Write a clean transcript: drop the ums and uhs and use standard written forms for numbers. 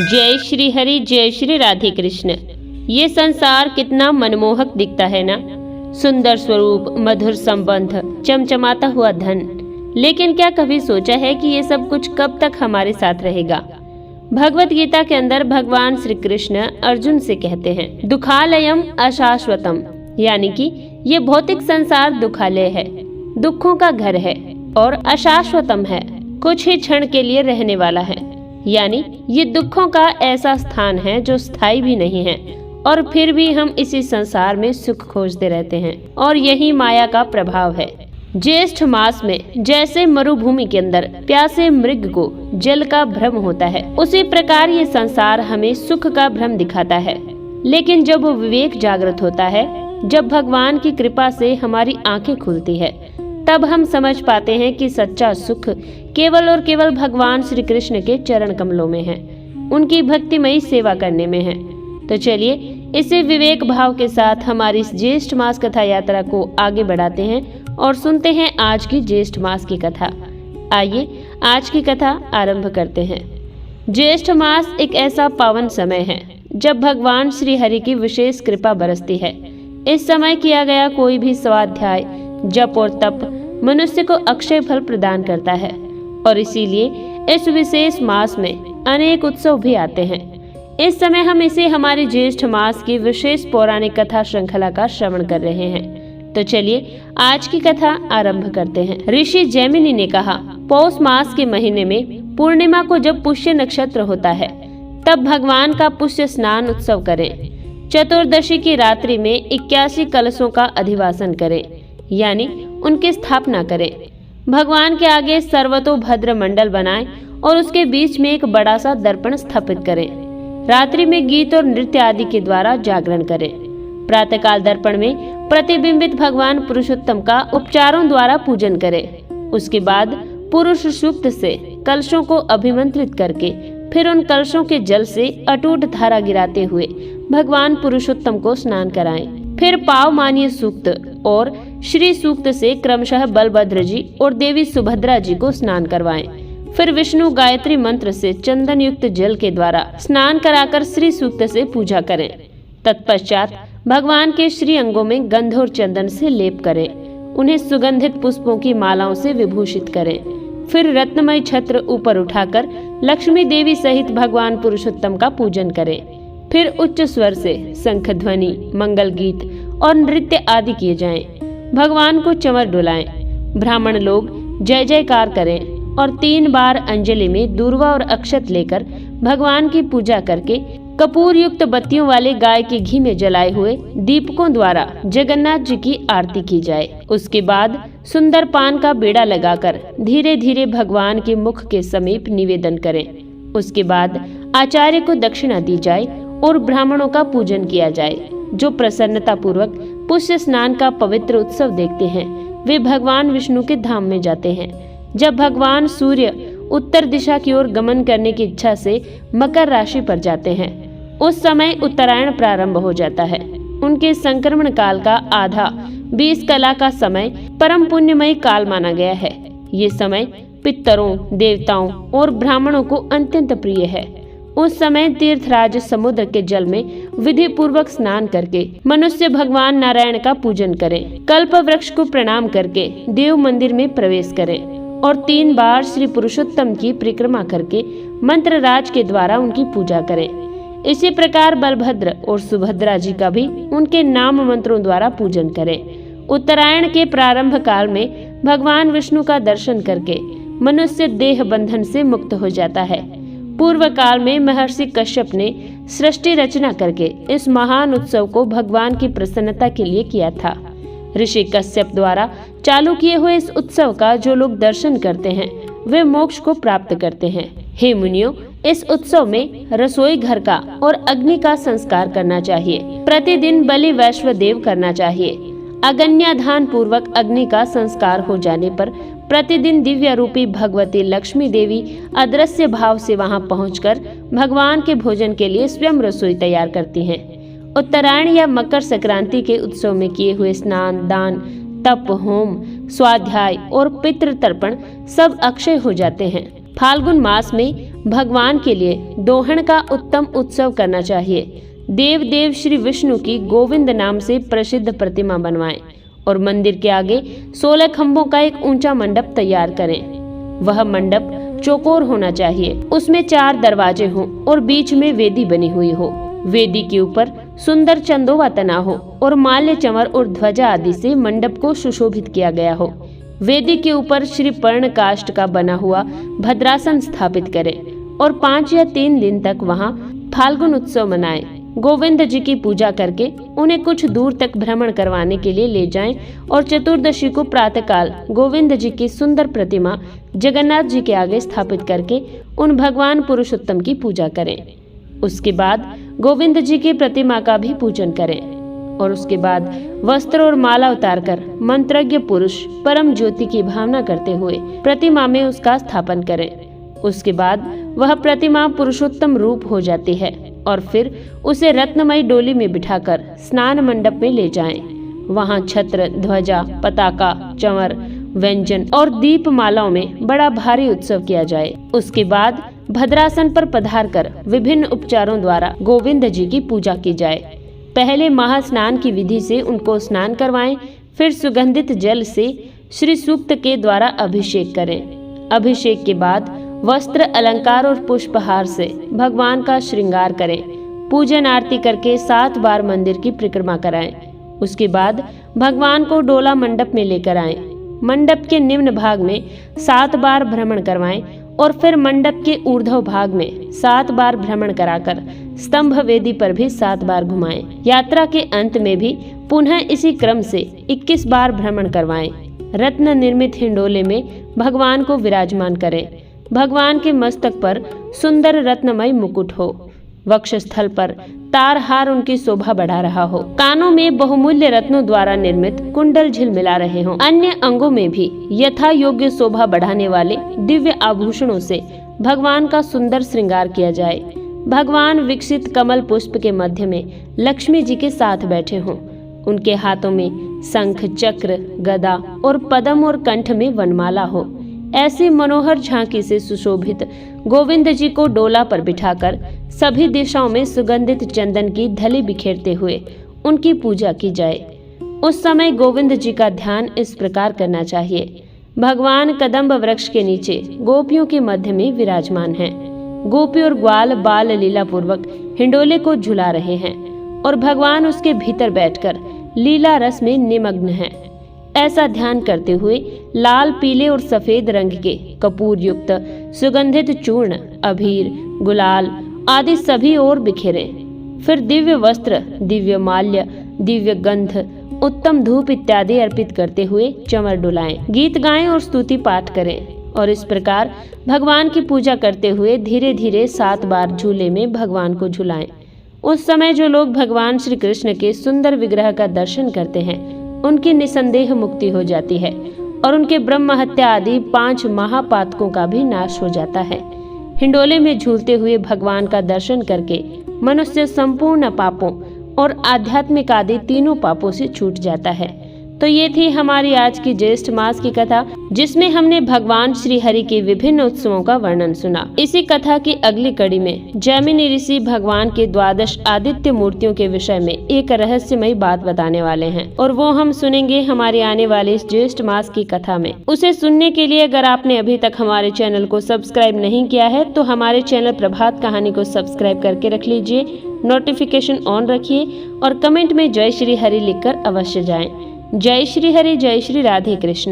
जय श्री हरि, जय श्री राधे कृष्ण। ये संसार कितना मनमोहक दिखता है ना। सुंदर स्वरूप, मधुर संबंध, चमचमाता हुआ धन। लेकिन क्या कभी सोचा है कि ये सब कुछ कब तक हमारे साथ रहेगा? भगवत गीता के अंदर भगवान श्री कृष्ण अर्जुन से कहते हैं, दुखालयम अशाश्वतम, यानी कि ये भौतिक संसार दुखालय है, दुखों का घर है और अशाश्वतम है, कुछ ही क्षण के लिए रहने वाला है। यानी ये दुखों का ऐसा स्थान है जो स्थायी भी नहीं है, और फिर भी हम इसी संसार में सुख खोजते रहते हैं, और यही माया का प्रभाव है। ज्येष्ठ मास में जैसे मरुभूमि के अंदर प्यासे मृग को जल का भ्रम होता है, उसी प्रकार ये संसार हमें सुख का भ्रम दिखाता है। लेकिन जब विवेक जागृत होता है, जब भगवान की कृपा से हमारी आंखें खुलती है, तब हम समझ पाते हैं कि सच्चा सुख केवल और केवल भगवान श्री कृष्ण के चरण कमलों में है, उनकी भक्तिमयी सेवा करने में है। तो चलिए इसी विवेक भाव के साथ हमारी इस ज्येष्ठ मास कथा यात्रा को आगे बढ़ाते हैं और सुनते हैं आज की ज्येष्ठ मास की कथा। आइए आज की कथा आरंभ करते हैं। ज्येष्ठ मास एक ऐसा पावन समय है जब भगवान श्री हरि की विशेष कृपा बरसती है। इस समय किया गया कोई भी स्वाध्याय, जप और तप मनुष्य को अक्षय फल प्रदान करता है, और इसीलिए इस विशेष मास में अनेक उत्सव भी आते हैं। इस समय हम इसे हमारे ज्येष्ठ मास की विशेष पौराणिक कथा श्रृंखला का श्रवण कर रहे हैं। तो चलिए आज की कथा आरंभ करते हैं। ऋषि जैमिनी ने कहा, पौष मास के महीने में पूर्णिमा को जब पुष्य नक्षत्र होता है, तब भगवान का पुष्य स्नान उत्सव करें। चतुर्दशी की रात्रि में 81 कलशों का अधिवासन करें, यानी उनकी स्थापना करें। भगवान के आगे सर्वतोभद्र मंडल बनाएं और उसके बीच में एक बड़ा सा दर्पण स्थापित करें। रात्रि में गीत और नृत्य आदि के द्वारा जागरण करें। प्रातःकाल दर्पण में प्रतिबिंबित भगवान पुरुषोत्तम का उपचारों द्वारा पूजन करें। उसके बाद पुरुष सूक्त से कलशों को अभिमंत्रित करके फिर उन कलशों के जल से अटूट धारा गिराते हुए भगवान पुरुषोत्तम को स्नान कराएं। फिर पावमानीय सूक्त और श्री सूक्त से क्रमशः बलभद्र जी और देवी सुभद्रा जी को स्नान करवाएं। फिर विष्णु गायत्री मंत्र से चंदन युक्त जल के द्वारा स्नान कराकर श्री सूक्त से पूजा करें। तत्पश्चात भगवान के श्री अंगों में गंध और चंदन से लेप करें। उन्हें सुगंधित पुष्पों की मालाओं से विभूषित करें। फिर रत्नमय छत्र ऊपर उठाकर लक्ष्मी देवी सहित भगवान पुरुषोत्तम का पूजन करें। फिर उच्च स्वर से शंख ध्वनि, मंगल गीत और नृत्य आदि किए जाएं। भगवान को चंवर डुलाएं। ब्राह्मण लोग जय जयकार करें और 3 बार अंजलि में दूर्वा और अक्षत लेकर भगवान की पूजा करके कपूर युक्त बत्तियों वाले गाय के घी में जलाए हुए दीपकों द्वारा जगन्नाथ जी की आरती की जाए। उसके बाद सुंदर पान का बेड़ा लगाकर धीरे धीरे भगवान के मुख के समीप निवेदन करें। उसके बाद आचार्य को दक्षिणा दी जाए और ब्राह्मणों का पूजन किया जाए। जो प्रसन्नता पूर्वक पुष्य स्नान का पवित्र उत्सव देखते हैं, वे भगवान विष्णु के धाम में जाते हैं। जब भगवान सूर्य उत्तर दिशा की ओर गमन करने की इच्छा से मकर राशि पर जाते हैं, उस समय उत्तरायण प्रारंभ हो जाता है। उनके संक्रमण काल का आधा 20 कला का समय परम पुण्यमय काल माना गया है। ये समय पितरों, देवताओं और ब्राह्मणों को अत्यंत प्रिय है। उस समय तीर्थराज समुद्र के जल में विधि पूर्वक स्नान करके मनुष्य भगवान नारायण का पूजन करें। कल्प वृक्ष को प्रणाम करके देव मंदिर में प्रवेश करें और 3 बार श्री पुरुषोत्तम की परिक्रमा करके मंत्र राज के द्वारा उनकी पूजा करें। इसी प्रकार बलभद्र और सुभद्रा जी का भी उनके नाम मंत्रों द्वारा पूजन करें। उत्तरायण के प्रारंभ काल में भगवान विष्णु का दर्शन करके मनुष्य देह बंधन से मुक्त हो जाता है। पूर्व काल में महर्षि कश्यप ने सृष्टि रचना करके इस महान उत्सव को भगवान की प्रसन्नता के लिए किया था। ऋषि कश्यप द्वारा चालू किए हुए इस उत्सव का जो लोग दर्शन करते हैं, वे मोक्ष को प्राप्त करते हैं। हे मुनियों, इस उत्सव में रसोई घर का और अग्नि का संस्कार करना चाहिए। प्रतिदिन बलि वैश्वदेव करना चाहिए। अगन्याधान पूर्वक अग्नि का संस्कार हो जाने पर प्रतिदिन दिव्य रूपी भगवती लक्ष्मी देवी अदृश्य भाव से वहां पहुंचकर भगवान के भोजन के लिए स्वयं रसोई तैयार करती हैं। उत्तरायण या मकर संक्रांति के उत्सव में किए हुए स्नान, दान, तप, होम, स्वाध्याय और पितृ तर्पण सब अक्षय हो जाते हैं। फाल्गुन मास में भगवान के लिए दोहन का उत्तम उत्सव करना चाहिए। देव श्री विष्णु की गोविंद नाम से प्रसिद्ध प्रतिमा बनवाएं और मंदिर के आगे 16 खंभों का एक ऊंचा मंडप तैयार करें। वह मंडप चौकोर होना चाहिए, उसमें 4 दरवाजे हों और बीच में वेदी बनी हुई हो। वेदी के ऊपर सुंदर चंदोवा तना हो और माल्य, चंवर और ध्वजा आदि से मंडप को सुशोभित किया गया हो। वेदी के ऊपर श्री पर्ण काष्ठ का बना हुआ भद्रासन स्थापित करें और 5 या 3 दिन तक वहां फाल्गुन उत्सव मनाएं। गोविंद जी की पूजा करके उन्हें कुछ दूर तक भ्रमण करवाने के लिए ले जाएं और चतुर्दशी को प्रातःकाल गोविंद जी की सुंदर प्रतिमा जगन्नाथ जी के आगे स्थापित करके उन भगवान पुरुषोत्तम की पूजा करें। उसके बाद गोविंद जी की प्रतिमा का भी पूजन करें और उसके बाद वस्त्र और माला उतारकर मंत्रज्ञ पुरुष परम ज्योति की भावना करते हुए प्रतिमा में उसका स्थापन करें। उसके बाद वह प्रतिमा पुरुषोत्तम रूप हो जाती है और फिर उसे रत्नमयी डोली में बिठाकर स्नान मंडप में ले जाएं। वहां छत्र, ध्वजा, पताका, चंवर, व्यंजन और दीप मालाओं में बड़ा भारी उत्सव किया जाए। उसके बाद भद्रासन पर पधारकर विभिन्न उपचारों द्वारा गोविंद जी की पूजा की जाए। पहले महास्नान की विधि से उनको स्नान करवाएं, फिर सुगंधित जल से श्री सूक्त के द्वारा अभिषेक करें। अभिषेक के बाद वस्त्र, अलंकार और पुष्पहार से भगवान का श्रृंगार करें। पूजन आरती करके 7 बार मंदिर की परिक्रमा कराएं। उसके बाद भगवान को डोला मंडप में लेकर आएं। मंडप के निम्न भाग में 7 बार भ्रमण करवाएं और फिर मंडप के ऊर्ध्व भाग में 7 बार भ्रमण कराकर स्तंभ वेदी पर भी 7 बार घुमाएं। यात्रा के अंत में भी पुनः इसी क्रम से 21 बार भ्रमण करवाएं। रत्न निर्मित हिंडोले में भगवान को विराजमान करें। भगवान के मस्तक पर सुंदर रत्नमय मुकुट हो। वक्षस्थल पर तारहार उनकी शोभा बढ़ा रहा हो। कानों में बहुमूल्य रत्नों द्वारा निर्मित कुंडल झिलमिला रहे हों। अन्य अंगों में भी यथा योग्य शोभा बढ़ाने वाले दिव्य आभूषणों से भगवान का सुंदर श्रृंगार किया जाए। भगवान विकसित कमल पुष्प के मध्य में लक्ष्मी जी के साथ बैठे हों। उनके हाथों में शंख, चक्र, गदा और पद्म और कंठ में वनमाला हो। ऐसी मनोहर झांकी से सुशोभित गोविंद जी को डोला पर बिठाकर सभी दिशाओं में सुगंधित चंदन की धली बिखेरते हुए उनकी पूजा की जाए। उस समय गोविंद जी का ध्यान इस प्रकार करना चाहिए। भगवान कदम्ब वृक्ष के नीचे गोपियों के मध्य में विराजमान हैं। गोपी और ग्वाल बाल लीला पूर्वक हिंडोले को झुला रहे हैं और भगवान उसके भीतर बैठकर लीला रस में निमग्न हैं। ऐसा ध्यान करते हुए लाल, पीले और सफेद रंग के कपूर युक्त सुगंधित चूर्ण, अबीर, गुलाल आदि सभी ओर बिखेरें। फिर दिव्य वस्त्र, दिव्य माल्य, दिव्य गंध, उत्तम धूप इत्यादि अर्पित करते हुए चंवर डुलाएं, गीत गाएं और स्तुति पाठ करें और इस प्रकार भगवान की पूजा करते हुए धीरे धीरे 7 बार झूले में भगवान को झुलाएं। उस समय जो लोग भगवान श्री कृष्ण के सुंदर विग्रह का दर्शन करते हैं उनकी निसंदेह मुक्ति हो जाती है और उनके ब्रह्म हत्या आदि 5 महापातकों का भी नाश हो जाता है। हिंडोले में झूलते हुए भगवान का दर्शन करके मनुष्य संपूर्ण पापों और आध्यात्मिक आदि तीनों पापों से छूट जाता है। तो ये थी हमारी आज की ज्येष्ठ मास की कथा, जिसमें हमने भगवान श्री हरि के विभिन्न उत्सवों का वर्णन सुना। इसी कथा की अगली कड़ी में जैमिनी ऋषि भगवान के 12 आदित्य मूर्तियों के विषय में एक रहस्यमयी बात बताने वाले हैं और वो हम सुनेंगे हमारी आने वाली इस ज्येष्ठ मास की कथा में। उसे सुनने के लिए अगर आपने अभी तक हमारे चैनल को सब्सक्राइब नहीं किया है तो हमारे चैनल प्रभात कहानी को सब्सक्राइब करके रख लीजिए, नोटिफिकेशन ऑन रखिए और कमेंट में जय श्री हरि लिखकर अवश्य जाएं। जय श्री हरि, जय श्री राधे कृष्ण।